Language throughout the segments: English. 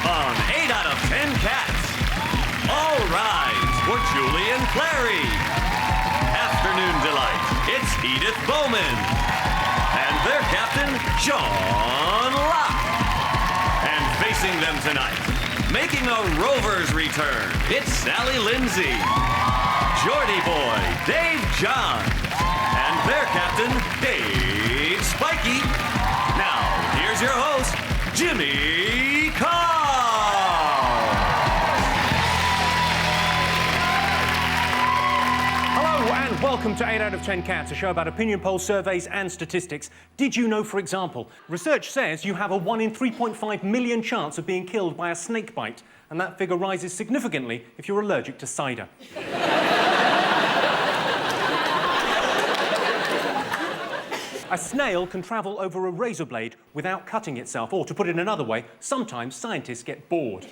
on 8 out of 10 Cats. All rise for Julian Clary. Afternoon delight, it's Edith Bowman. And their captain, John And facing them tonight, making a Rover's return, it's Sally Lindsay. Geordie boy, Dave Johns. And their captain, Dave Spikey. Now, here's your host, Jimmy Carr. Hello and welcome to 8 out of 10 Cats, a show about opinion polls, surveys and statistics. Did you know, for example, research says you have a 1 in 3.5 million chance of being killed by a snake bite, and that figure rises significantly if you're allergic to cider. A snail can travel over a razor blade without cutting itself, or to put it another way, sometimes scientists get bored.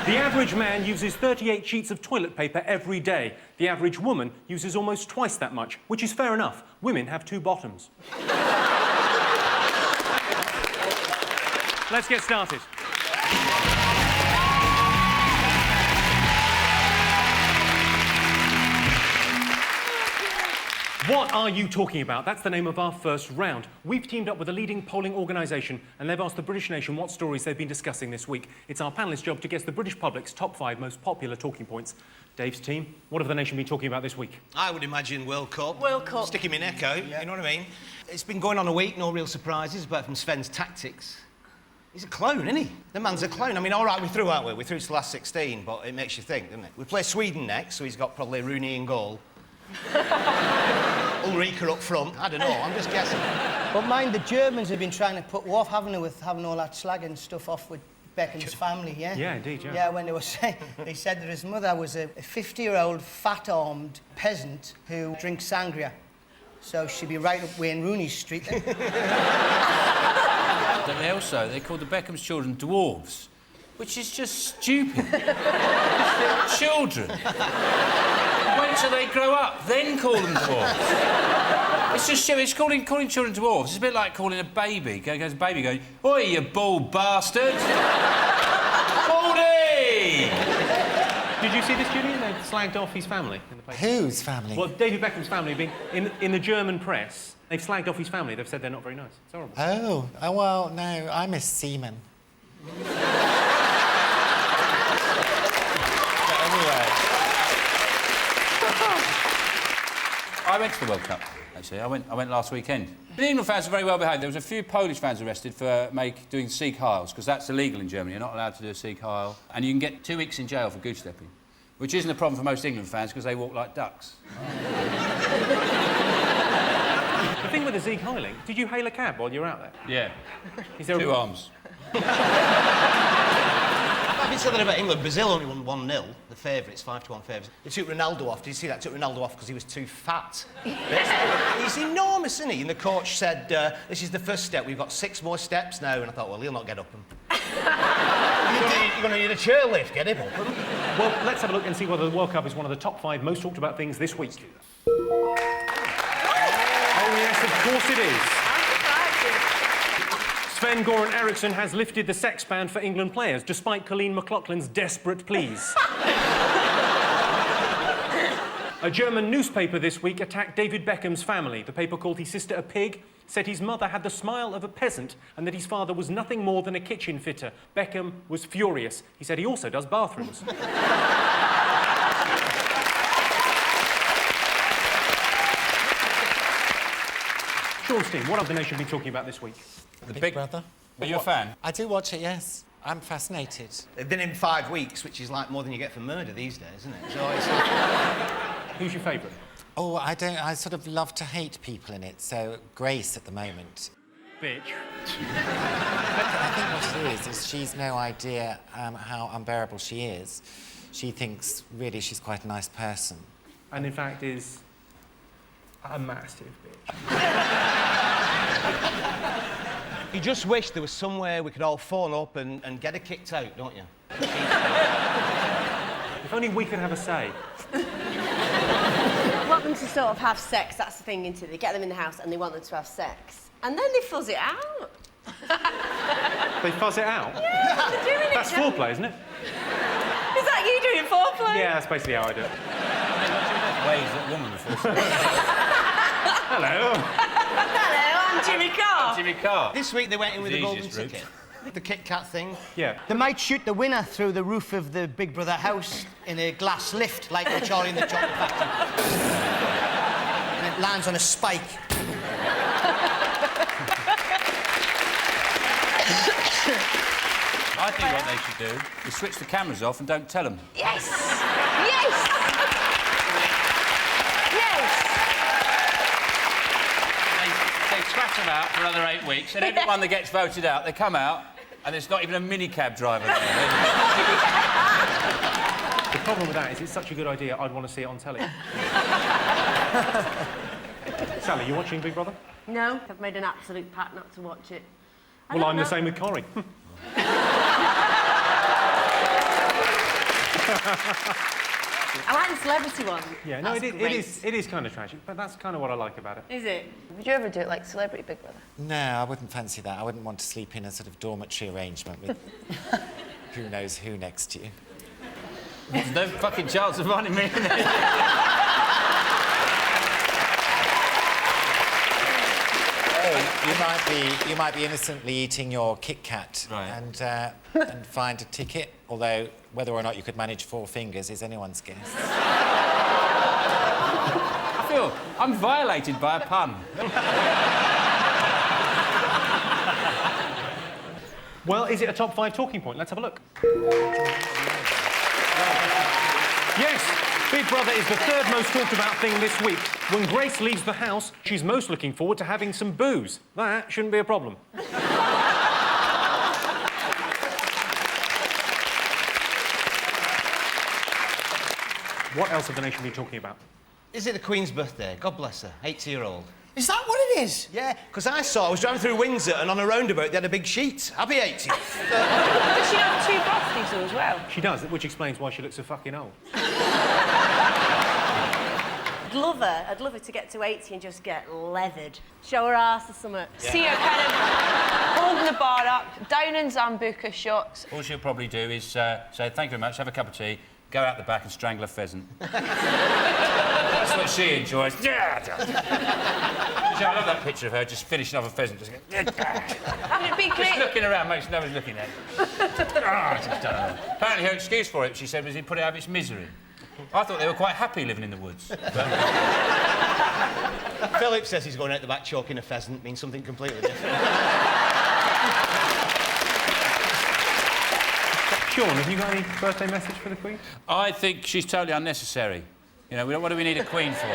The average man uses 38 sheets of toilet paper every day. The average woman uses almost twice that much, which is fair enough. Women have 2 bottoms. Let's get started. What are you talking about? That's the name of our first round. We've teamed up with a leading polling organisation and they've asked the British nation what stories they've been discussing this week. It's our panellists' job to guess the British public's top 5 most popular talking points. Dave's team, what have the nation been talking about this week? I would imagine World Cup. World Cup. Sticking my neck out, you know what I mean? It's been going on a week, no real surprises, apart from Sven's tactics. He's a clown, isn't he? The man's a clown. I mean, all right, we're through, aren't we? We're through to the last 16, but it makes you think, doesn't it? We play Sweden next, so he's got probably Rooney in goal. Ulrika up front. I don't know, I'm just guessing. But mind, the Germans have been trying to put off, haven't they, with having all that slag and stuff off with Beckham's family, yeah? Yeah, indeed, yeah. Yeah, when they were saying, they said that his mother was a 50-year-old fat-armed peasant who drinks sangria. So she'd be right up Wayne Rooney's street then. They called the Beckham's children dwarves, which is just stupid. Children. Wait till they grow up, then call them dwarves. It's just stupid. It's calling children dwarves. It's a bit like calling a baby. Goes a baby going, "Oi, you bald bastard!" Baldy! Did you see this, Julian? They slagged off his family in the paper. Whose family? Well, David Beckham's family being in the German press. They've slagged off his family. They've said they're not very nice. It's horrible. Oh, well, no, I'm a seaman. Anyway. I went to the World Cup, actually. I went last weekend. The England fans were very well behaved. There was a few Polish fans arrested for doing Sieg Heils, because that's illegal in Germany. You're not allowed to do a Sieg Heil. And you can get 2 weeks in jail for goose stepping, which isn't a problem for most England fans, because they walk like ducks. The thing with the Sieg Heiling, did you hail a cab while you were out there? Yeah. Is there 2 arms. I've been saying that about England. Brazil only won 1-0, the favourites, 5-1 favourites. They took Ronaldo off. Did you see that? Took Ronaldo off because he was too fat. He's enormous, isn't he? And the coach said, this is the first step. We've got 6 more steps now. And I thought, well, he'll not get up them. You're going to need a chairlift. Get him up them. Well, let's have a look and see whether the World Cup is one of the top 5 most talked about things this week. Oh, yes, of course it is. Sven-Goran Eriksson has lifted the sex ban for England players, despite Colleen McLaughlin's desperate pleas. A German newspaper this week attacked David Beckham's family. The paper called his sister a pig, said his mother had the smile of a peasant, and that his father was nothing more than a kitchen fitter. Beckham was furious. He said he also does bathrooms. Sean's team, what have the nation been talking about this week? The Big Brother. Are you a fan? I do watch it, yes. I'm fascinated. They've been in 5 weeks, which is like more than you get for murder these days, isn't it? So it's Who's your favourite? Oh, I sort of love to hate people in it, so Grace at the moment. Bitch. I think what it is she's no idea how unbearable she is. She thinks, really, she's quite a nice person. And in fact is a massive bitch. You just wish there was somewhere we could all phone up and get her kicked out, don't you? If only we could have a say. Want them to sort of have sex, that's the thing, isn't it? They get them in the house and they want them to have sex. And then they fuzz it out. They fuzz it out? Yeah, they're doing it. That's foreplay, isn't it? Is that you doing foreplay? Yeah, that's basically how I do it. Waves that woman before. Hello. Hello, I'm Jimmy Carr. Jimmy Carr. This week they went in with The the golden easiest route. ticket. The Kit Kat thing. Yeah. They might shoot the winner through the roof of the Big Brother house in a glass lift, like the Charlie and the Chocolate Factory. And it lands on a spike. I think what they should do is switch the cameras off and don't tell them. Yes! Yes! Yes! They scratch them out for another 8 weeks, and everyone that gets voted out, they come out, and there's not even a minicab driver there. The problem with that is it's such a good idea, I'd want to see it on telly. Sally, you watching Big Brother? No, I've made an absolute pact not to watch it. Well, I'm the same with Corrie. I like the celebrity one. Yeah, no, That's it great. is kind of tragic, but that's kind of what I like about it. Is it? Would you ever do it like Celebrity Big Brother? No, I wouldn't fancy that. I wouldn't want to sleep in a sort of dormitory arrangement with who knows who next to you. There's no fucking chance of finding me in there. You might be innocently eating your Kit Kat and find a ticket, although whether or not you could manage 4 fingers is anyone's guess. I feel I'm violated by a pun. Well, is it a top 5 talking point? Let's have a look. Yes, Big Brother is the 3rd most talked about thing this week. When Grace leaves the house, she's most looking forward to having some booze. That shouldn't be a problem. What else have the nation been talking about? Is it the Queen's birthday? God bless her. 80-year-old. Is that what it is? Yeah, because I was driving through Windsor and on a roundabout they had a big sheet. Happy 80th. Does she have 2 birthdays though as well? She does, which explains why she looks so fucking old. I'd love her to get to 80 and just get leathered. Show her ass or something. See her kind of holding the bar up, down in Zambuca shots. All she'll probably do is say, thank you very much, have a cup of tea, go out the back and strangle a pheasant. That's what she enjoys. Yeah. I love that picture of her just finishing off a pheasant. Just going, Wouldn't it be great? just looking around, makes no one's looking at it. Apparently her excuse for it, she said, was he put it out of its misery. I thought they were quite happy living in the woods. Philip says he's going out the back choking a pheasant, means something completely different. Sean, have you got any birthday message for the Queen? I think she's totally unnecessary. You know, what do we need a queen for?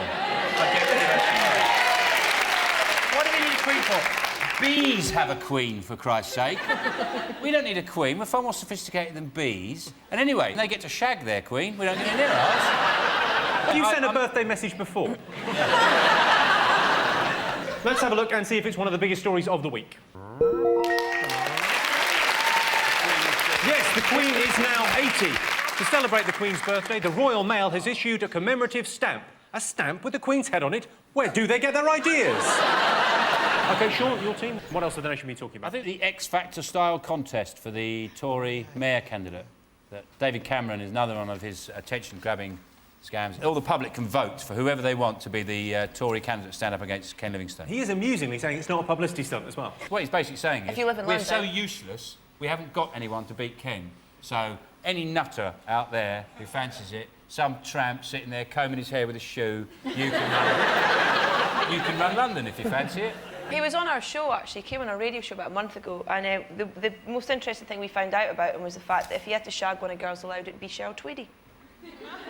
What do we need a queen for? Bees have a queen, for Christ's sake. We don't need a queen. We're far more sophisticated than bees. And anyway, they get to shag their queen. We don't get near ours. You sent a birthday message before. Let's have a look and see if it's one of the biggest stories of the week. Yes, the Queen is now 80. To celebrate the Queen's birthday, the Royal Mail has issued a commemorative stamp. A stamp with the Queen's head on it. Where do they get their ideas? OK, Sean, your team. What else have the nation been talking about? I think the X Factor style contest for the Tory mayor candidate. That David Cameron is another one of his attention-grabbing scams. All the public can vote for whoever they want to be the Tory candidate to stand up against Ken Livingstone. He is amusingly saying it's not a publicity stunt as well. What he's basically saying is, If you live in we're London. so useless, we haven't got anyone to beat Ken. So any nutter out there who fancies it, some tramp sitting there combing his hair with a shoe, you can run London if you fancy it. He was on our show, actually. He came on our radio show about a month ago, and the most interesting thing we found out about him was the fact that if he had to shag one of Girls Aloud, it'd be Cheryl Tweedy.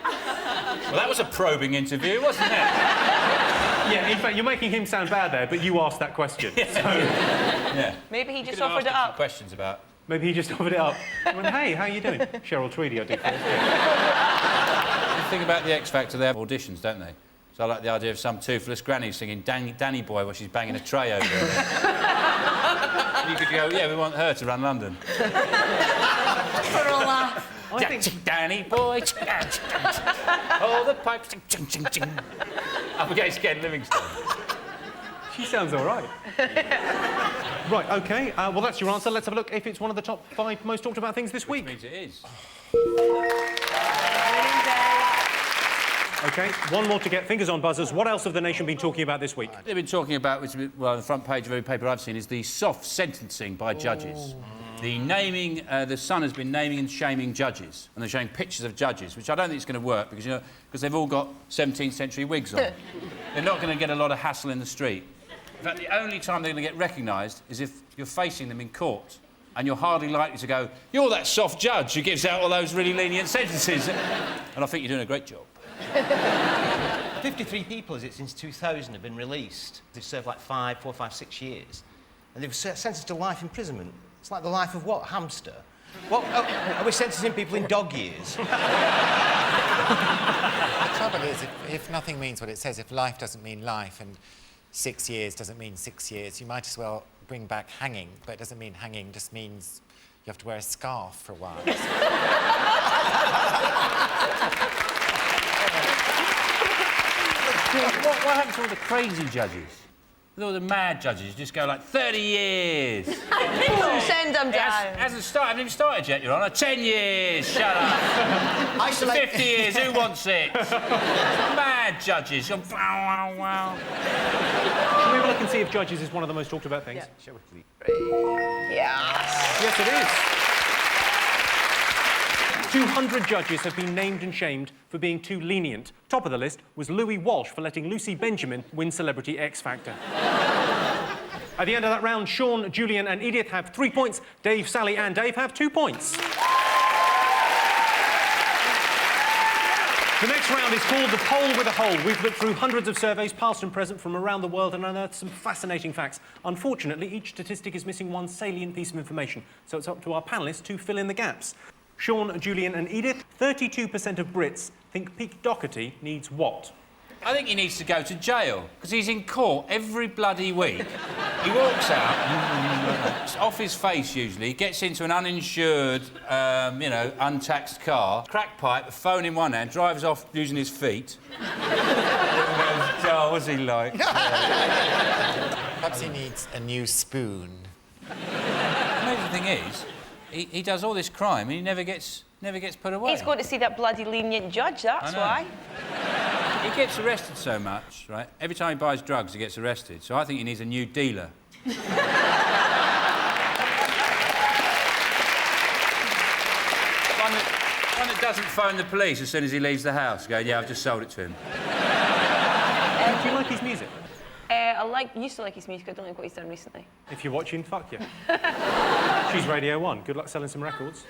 Well, that was a probing interview, wasn't it? Yeah, in fact, you're making him sound bad there, but you asked that question. So... Yeah. Maybe he You just could have offered it asked him some up. questions about... Maybe he just offered it up. I went, hey, how you doing? Cheryl Tweedy, I do. The thing about the X Factor, they have auditions, don't they? So I like the idea of some toothless granny singing Danny Boy while she's banging a tray over her. You could go, yeah, we want her to run London. For a laugh. I think... Danny Boy, all the pipes, up against Ken Livingstone. She sounds all right. Right, OK. Well, that's your answer. Let's have a look if it's one of the top 5 most talked about things this week. Which means it is. OK, one more to get. Fingers on buzzers. What else have the nation been talking about this week? They've been talking about, well, the front page of every paper I've seen, is the soft sentencing by judges. The naming, the Sun has been naming and shaming judges, and they're showing pictures of judges, which I don't think is going to work because, you know, because they've all got 17th century wigs on. They're not going to get a lot of hassle in the street. In fact, the only time they're going to get recognised is if you're facing them in court, and you're hardly likely to go, "You're that soft judge who gives out all those really lenient sentences." And I think you're doing a great job. 53 people, is it, since 2000 have been released. They've served like 5, 4, 5, 6 years. And they've sentenced to life imprisonment. It's like the life of what? Hamster? What? Oh, are we sentencing people in dog years? The trouble is, if nothing means what it says, if life doesn't mean life and 6 years doesn't mean 6 years, you might as well bring back hanging, but it doesn't mean hanging, just means you have to wear a scarf for a while. What happened to all the crazy judges? All the mad judges just go like 30 years. Send them down. Hasn't started. Haven't even started yet, Your Honour. 10 years. Shut up. 50 years. Who wants it? Mad judges. Wow, wow, wow. Can we have a look and see if judges is one of the most talked about things? Yeah. Shall we? Yes. Yes, it is. 200 judges have been named and shamed for being too lenient. Top of the list was Louis Walsh for letting Lucy Benjamin win Celebrity X Factor. At the end of that round, Sean, Julian and Edith have 3 points. Dave, Sally and Dave have 2 points. The next round is called The Poll with a Hole. We've looked through hundreds of surveys, past and present, from around the world and unearthed some fascinating facts. Unfortunately, each statistic is missing one salient piece of information, so it's up to our panellists to fill in the gaps. Sean, Julian and Edith, 32% of Brits think Pete Doherty needs what? I think he needs to go to jail, because he's in court every bloody week. He walks out, off his face usually, gets into an uninsured, you know, untaxed car, crack pipe, a phone in one hand, drives off using his feet. Oh, what's he like? Perhaps he needs a new spoon. The amazing thing is, he does all this crime and he never gets put away. He's going to see that bloody lenient judge, that's why. He gets arrested so much, right? Every time he buys drugs, he gets arrested. So I think he needs a new dealer. One that doesn't phone the police as soon as he leaves the house, going, "Yeah, I've just sold it to him." Do you like his music? I used to like his music. I don't like what he's done recently. If you're watching, fuck you. She's Radio 1. Good luck selling some records.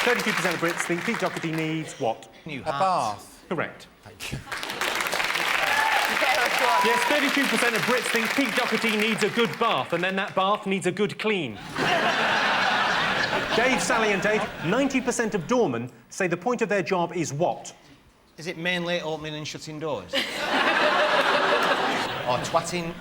32% of Brits think Pete Doherty needs what? A bath. Correct. Thank you. Yes, 32% of Brits think Pete Doherty needs a good bath, and then that bath needs a good clean. Dave, Sally and Dave, 90% of doormen say the point of their job is what? Is it mainly opening and shutting doors? Or twatting?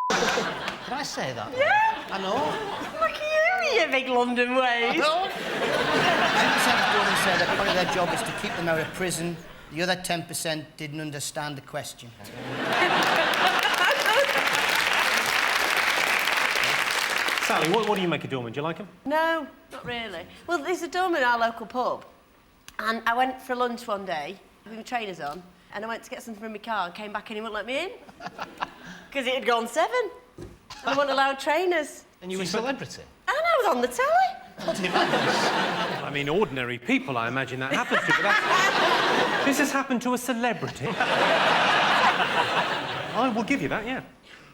Did I say that? Yeah. I know. Look at you, you big London ways. 10% of doormen say the point of their job is to keep them out of prison. The other 10% didn't understand the question. Sally, what do you make of doorman? Do you like him? No, not really. Well, there's a doorman in our local pub, and I went for lunch one day with my trainers on, and I went to get something from my car and came back and he wouldn't let me in. Because it had gone 7. And I wasn't allowed trainers. And you were a celebrity? And I was on the telly. I mean, ordinary people, I imagine that happens to, but that's... This has happened to a celebrity. I will give you that, yeah.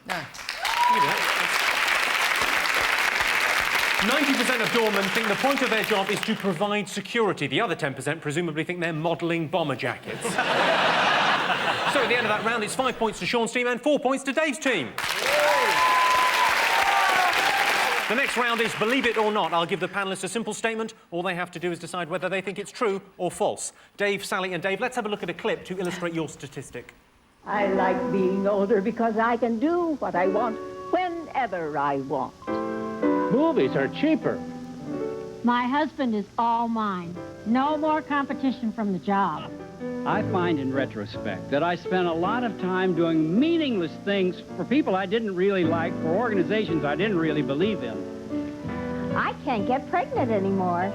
No. I'll give you that. 90% of doormen think the point of their job is to provide security. The other 10% presumably think they're modelling bomber jackets. So at the end of that round, it's 5 points to Sean's team and 4 points to Dave's team. The next round is Believe It or Not. I'll give the panellists a simple statement. All they have to do is decide whether they think it's true or false. Dave, Sally and Dave, let's have a look at a clip to illustrate your statistic. I like being older because I can do what I want whenever I want. Movies are cheaper. My husband is all mine. No more competition from the job. I find in retrospect that I spent a lot of time doing meaningless things for people I didn't really like, for organizations I didn't really believe in. I can't get pregnant anymore.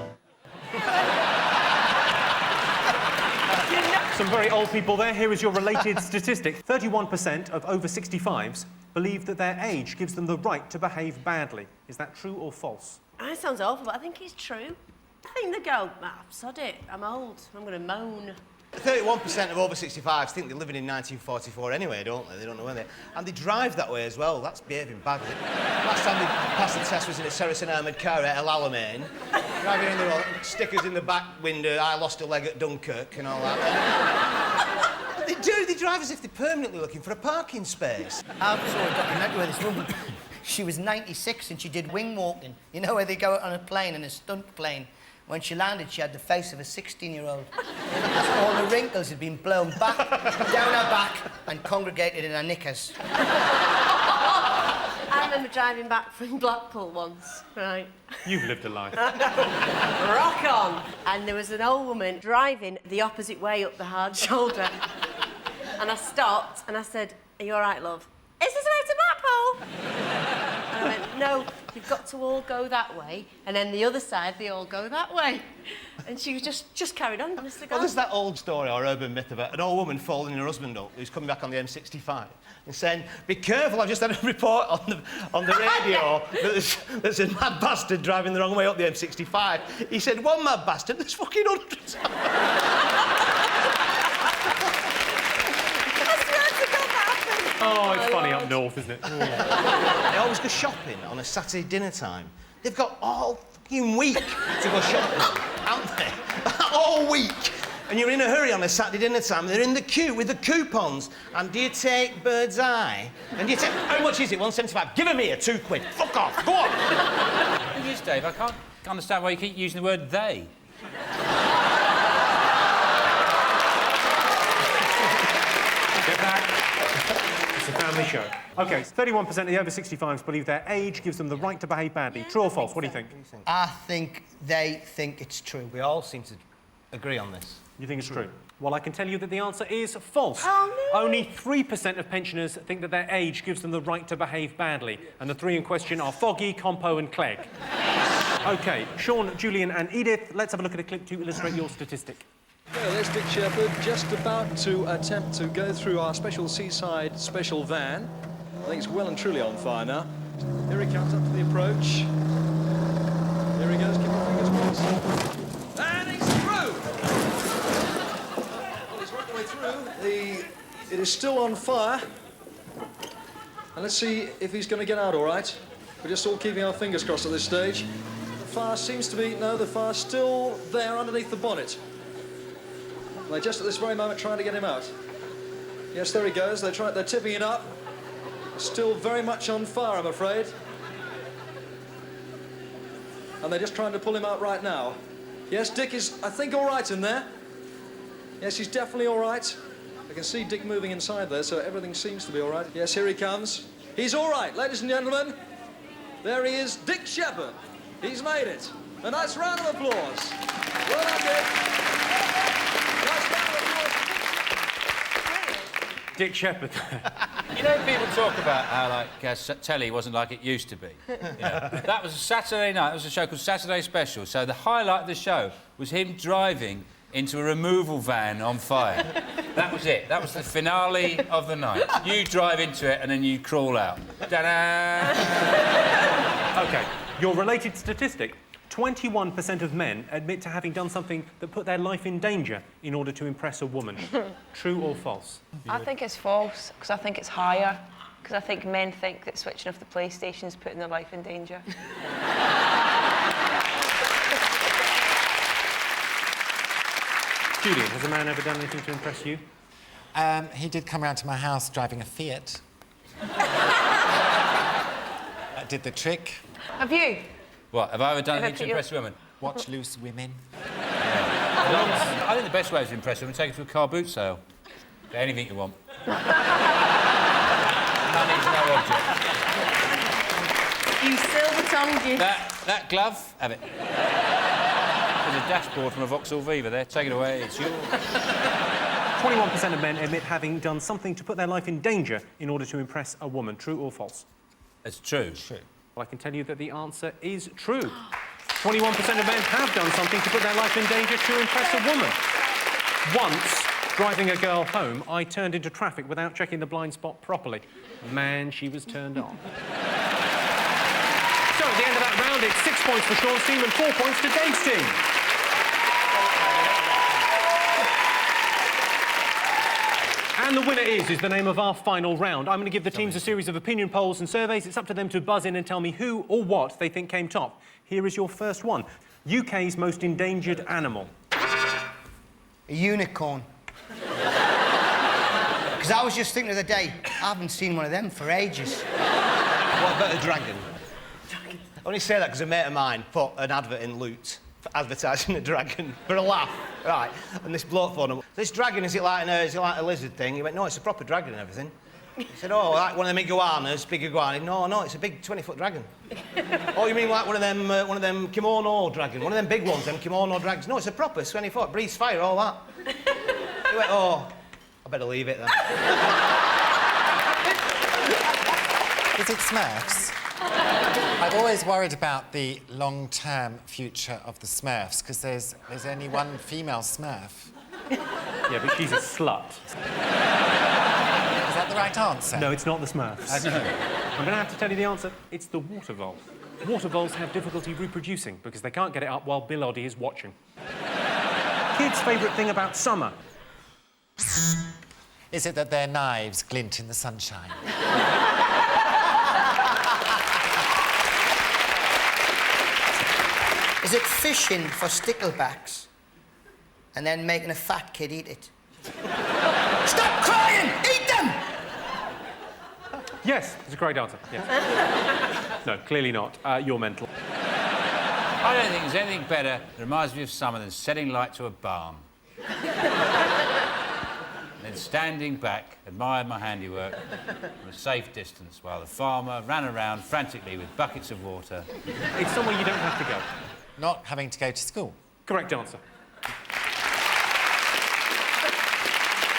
Some very old people there. Here is your related statistic. 31% of over 65s believe that their age gives them the right to behave badly. Is that true or false? That sounds awful, but I think it's true. I think they go, sod it, I'm old, I'm going to moan. 31% of over 65s think they're living in 1944 anyway, don't they? They don't know when they... And they drive that way as well. That's behaving badly. Last time they passed the test was in a Saracen armoured car at El Alamein. Driving in the road, stickers in the back window, I lost a leg at Dunkirk and all that. But they do, they drive as if they're permanently looking for a parking space. I saw a documentary where this woman, she was 96 and she did wing walking. You know where they go on a plane, in a stunt plane? When she landed, she had the face of a 16-year-old. All the wrinkles had been blown back, down her back, and congregated in her knickers. I remember driving back from Blackpool once, right? You've lived a life. Rock on! And there was an old woman driving the opposite way up the hard shoulder. And I stopped and I said, "Are you all right, love? Is this the way to Blackpool?" And I went, "No, you've got to all go that way, and then the other side, they all go that way." And she was just carried on, honestly. Well, there's that old story or urban myth about an old woman following her husband up who's coming back on the M65 and saying, "Be careful, I've just had a report on the radio that there's a mad bastard driving the wrong way up the M65. He said, "One mad bastard, there's fucking hundreds." Oh, it's funny up north, isn't it? They always go shopping on a Saturday dinner time. They've got all fucking week to go shopping, haven't they? All week. And you're in a hurry on a Saturday dinner time. They're in the queue with the coupons. And do you take Bird's Eye? And do you take... How much is it? £1.75. Give 'em here, £2. Fuck off. Go on. The thing is, Dave, I can't understand why you keep using the word they. Get back. It's a family show. OK, 31% of the over 65s believe their age gives them the right to behave badly. True or false? What do you think? I think they think it's true. We all seem to agree on this. You think it's true? Well, I can tell you that the answer is false. Oh, no. Only 3% of pensioners think that their age gives them the right to behave badly. And the three in question are Foggy, Compo and Clegg. OK, Sean, Julian and Edith, let's have a look at a clip to illustrate your statistic. Well, there's Dick Shepherd just about to attempt to go through our special seaside special van. I think it's well and truly on fire now. Here he comes up to the approach. Here he goes, keep your fingers crossed. And he's through! Well, he's right the way through. It is still on fire. And let's see if he's going to get out all right. We're just all keeping our fingers crossed at this stage. The fire seems to be... No, the fire's still there underneath the bonnet. They're just at this very moment trying to get him out. Yes, there he goes. They're tipping it up. Still very much on fire, I'm afraid. And they're just trying to pull him out right now. Yes, Dick is, I think, all right in there. Yes, he's definitely all right. I can see Dick moving inside there, so everything seems to be all right. Yes, here he comes. He's all right, ladies and gentlemen. There he is, Dick Shepherd. He's made it. A nice round of applause. Well done, Dick. Dick Shepherd. You know, people talk about how, like, telly wasn't like it used to be. You know? That was a Saturday night. It was a show called Saturday Special. So the highlight of the show was him driving into a removal van on fire. That was it. That was the finale of the night. You drive into it and then you crawl out. Ta-da! OK, your related statistic. 21% of men admit to having done something that put their life in danger in order to impress a woman. True or false? I think it's false, because I think it's higher. Because I think men think that switching off the PlayStation is putting their life in danger. Julian, has a man ever done anything to impress you? He did come round to my house driving a Fiat. That did the trick. Have you? What, have I ever done anything to impress women? Watch loose women. Yeah. I think the best way to impress women is take her to a car boot sale. Get anything you want. Money's no object. You silver-tongued you. That glove, have it. There's a dashboard from a Vauxhall Viva there. Take it away, it's yours. 21% of men admit having done something to put their life in danger in order to impress a woman. True or false? It's true. True. Well, I can tell you that the answer is true. 21% of men have done something to put their life in danger to impress a woman. Once, driving a girl home, I turned into traffic without checking the blind spot properly. Man, she was turned on. So, at the end of that round, it's 6 points for Sean's team and 4 points to Dave's team. And the winner is the name of our final round. I'm going to give the teams a series of opinion polls and surveys. It's up to them to buzz in and tell me who or what they think came top. Here is your first one. UK's most endangered animal. A unicorn. Because I was just thinking the other day, I haven't seen one of them for ages. What about a dragon? I only say that because a mate of mine put an advert in Loot for advertising a dragon for a laugh, right? And this bloke phoned him. This dragon, is it like a lizard thing? He went, no, it's a proper dragon and everything. He said, oh, like one of them iguanas, big iguana. No, it's a big 20-foot dragon. Oh, you mean like one of them kimono dragon, one of them big ones, them kimono dragons? No, it's a proper 20-foot, breathes fire, all that. He went, oh, I better leave it then. Is it Smurfs? I've always worried about the long-term future of the Smurfs, because there's only one female Smurf. Yeah, but she's a slut. Is that the right answer? No, it's not the Smurfs. I'm going to have to tell you the answer. It's the water vole. Water voles have difficulty reproducing because they can't get it up while Bill Oddie is watching. Kids' favourite thing about summer. Is it that their knives glint in the sunshine? Is it fishing for sticklebacks and then making a fat kid eat it? Stop crying! Eat them! Yes, it's a great answer. Yes. No, clearly not. You're mental. I don't think there's anything better that reminds me of summer than setting light to a barn. Then standing back, admired my handiwork from a safe distance while the farmer ran around frantically with buckets of water. It's somewhere you don't have to go. Not having to go to school. Correct answer.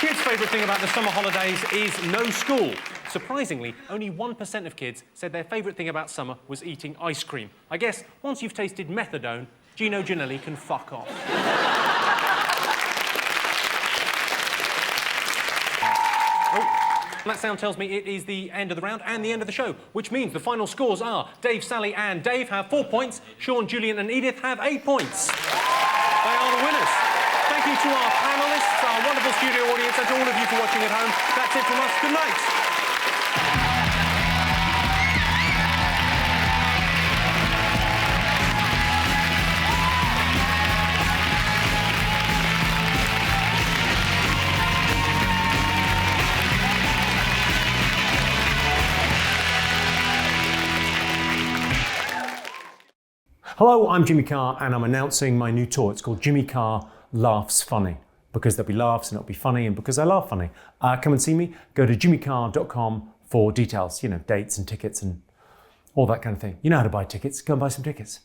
Kids' favourite thing about the summer holidays is no school. Surprisingly, only 1% of kids said their favourite thing about summer was eating ice cream. I guess once you've tasted methadone, Gino Ginelli can fuck off. That sound tells me it is the end of the round and the end of the show, which means the final scores are Dave, Sally and Dave have 4 points, Sean, Julian and Edith have 8 points. They are the winners. Thank you to our panellists, our wonderful studio audience and to all of you for watching at home. That's it from us. Good night. Hello, I'm Jimmy Carr and I'm announcing my new tour. It's called Jimmy Carr Laughs Funny, because there'll be laughs and it'll be funny and because I laugh funny. Come and see me. Go to jimmycarr.com for details, you know, dates and tickets and all that kind of thing. You know how to buy tickets. Go and buy some tickets.